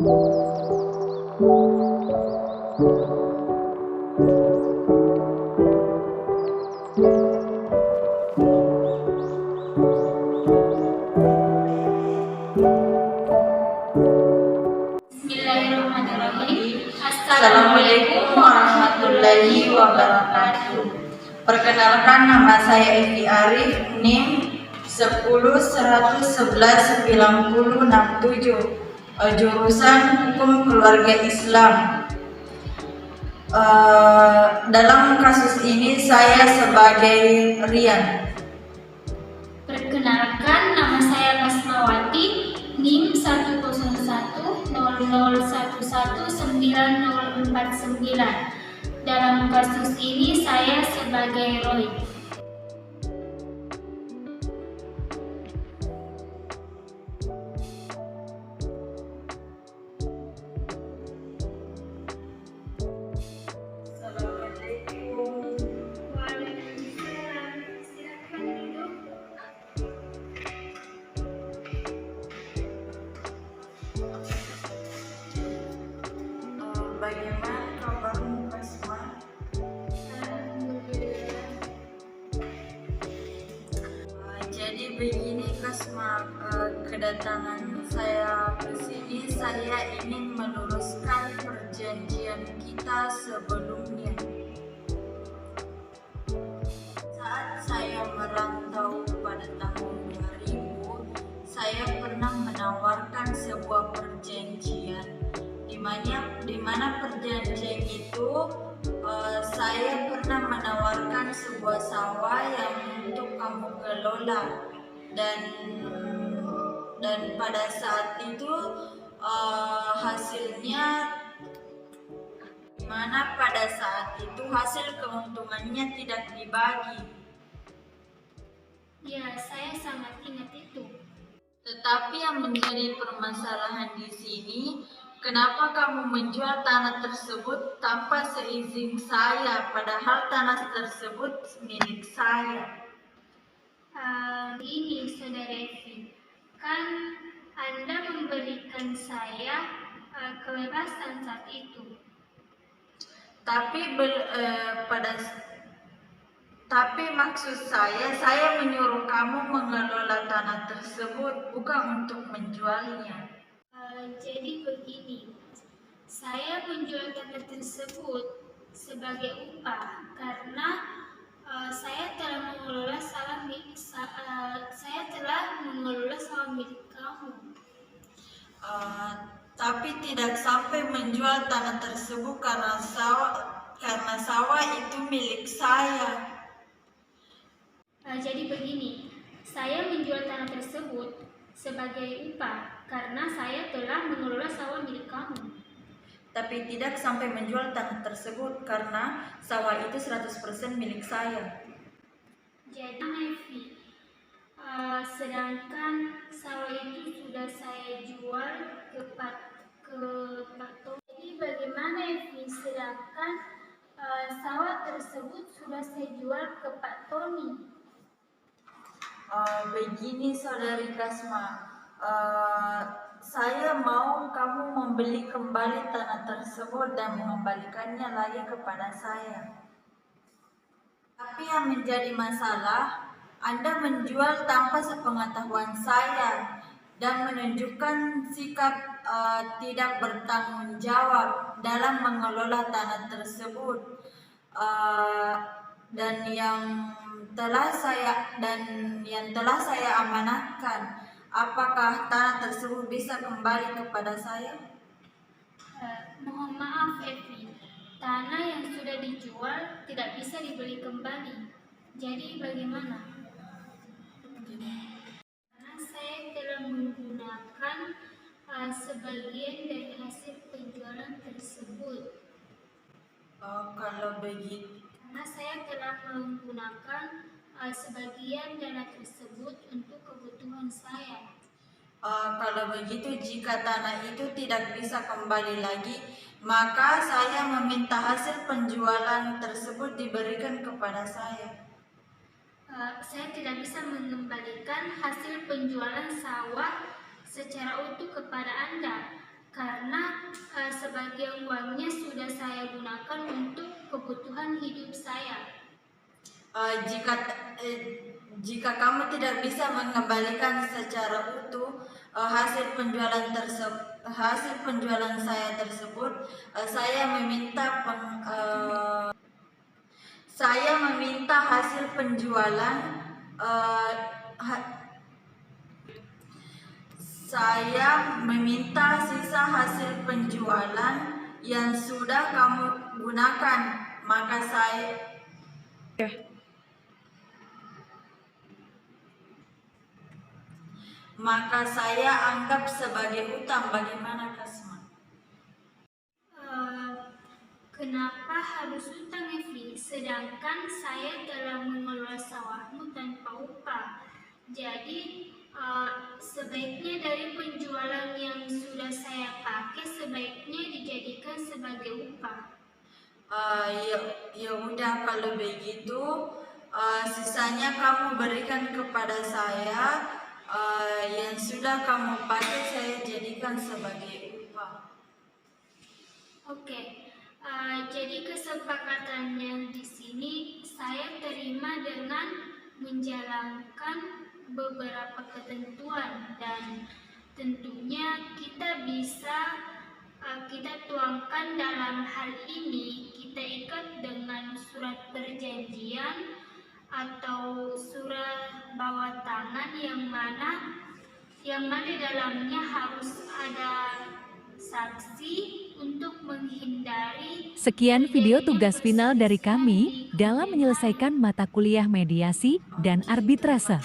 Bismillahirrahmanirrahim. Assalamualaikum warahmatullahi wabarakatuh. Perkenalkan, nama saya Evi Arif, NIM 10.111.9067, jurusan Hukum Keluarga Islam. Dalam kasus ini saya sebagai Rian. Perkenalkan, nama saya Kasmawati, NIM 10111119049. Dalam kasus ini saya sebagai Roy. Assalamualaikum. Waalaikumsalam. Silakan duduk. Bagaimana kabarmu, Kasma? Alhamdulillah. Jadi begini, Kasma, kedatangan saya ke sini, saya ingin meluruskan perjanjian kita sebelumnya. Saat saya merantau pada tahun 2000, saya pernah menawarkan sebuah perjanjian di mana perjanjian itu saya pernah menawarkan sebuah sawah yang untuk kamu kelola, dan pada saat itu hasilnya pada saat itu hasil keuntungannya tidak dibagi. Ya, saya sangat ingat itu. Tetapi yang menjadi permasalahan di sini, kenapa kamu menjual tanah tersebut tanpa seizin saya, padahal tanah tersebut milik saya? Ini Saudara Evi, kan Anda memberikan saya kebebasan saat itu. Tapi maksud saya menyuruh kamu mengelola tanah tersebut, bukan untuk menjualnya. Jadi begini, saya menjual tanah tersebut sebagai upah karena saya telah mengelola sawah milik kamu. Tapi tidak sampai menjual tanah tersebut karena sawah itu milik saya. Jadi begini, saya menjual tanah tersebut sebagai upah karena saya telah mengelola sawah milik kamu. Tapi tidak sampai menjual tanah tersebut karena sawah itu 100% milik saya. Jadi Evi, sedangkan sawah itu sudah saya jual ke Pak Tony. Jadi bagaimana Evi, sedangkan sawah tersebut sudah saya jual ke Pak Tony? Begini Saudari Kasma, saya mau kamu membeli kembali tanah tersebut dan mengembalikannya lagi kepada saya. Tapi yang menjadi masalah, Anda menjual tanpa sepengetahuan saya dan menunjukkan sikap tidak bertanggung jawab dalam mengelola tanah tersebut, dan yang telah saya amanahkan. Apakah tanah tersebut bisa kembali kepada saya? Mohon maaf Evi, tanah yang sudah dijual tidak bisa dibeli kembali. Jadi bagaimana? Karena saya telah menggunakan sebagian dari hasil penjualan tersebut. Kalau begitu, Karena saya telah menggunakan sebagian dana tersebut untuk kebutuhan saya. kalau begitu, jika tanah itu tidak bisa kembali lagi, maka saya meminta hasil penjualan tersebut diberikan kepada saya. Saya tidak bisa mengembalikan hasil penjualan sawah secara utuh kepada Anda karena sebagian uangnya sudah saya gunakan untuk kebutuhan hidup saya. Jika kamu tidak bisa mengembalikan secara utuh hasil penjualan saya tersebut, saya meminta hasil penjualan saya meminta sisa hasil penjualan yang sudah kamu gunakan, maka saya anggap sebagai utang. Bagaimana, Kasman? Kenapa harus utang, Evi? Sedangkan saya telah mengelola sawahmu tanpa upah. Jadi sebaiknya dari penjualan yang sudah saya pakai sebaiknya dijadikan sebagai upah. Ya udah, kalau begitu sisanya kamu berikan kepada saya. Yang sudah kamu pakai saya jadikan sebagai upah. Oke. Jadi kesepakatannya di sini saya terima dengan menjalankan beberapa ketentuan, dan tentunya kita tuangkan dalam hal ini, kita ikat dengan surat perjanjian atau surat bawah tangan yang mana dalamnya harus ada saksi untuk menghindari. Sekian video tugas final dari kami dalam menyelesaikan mata kuliah mediasi dan arbitrase.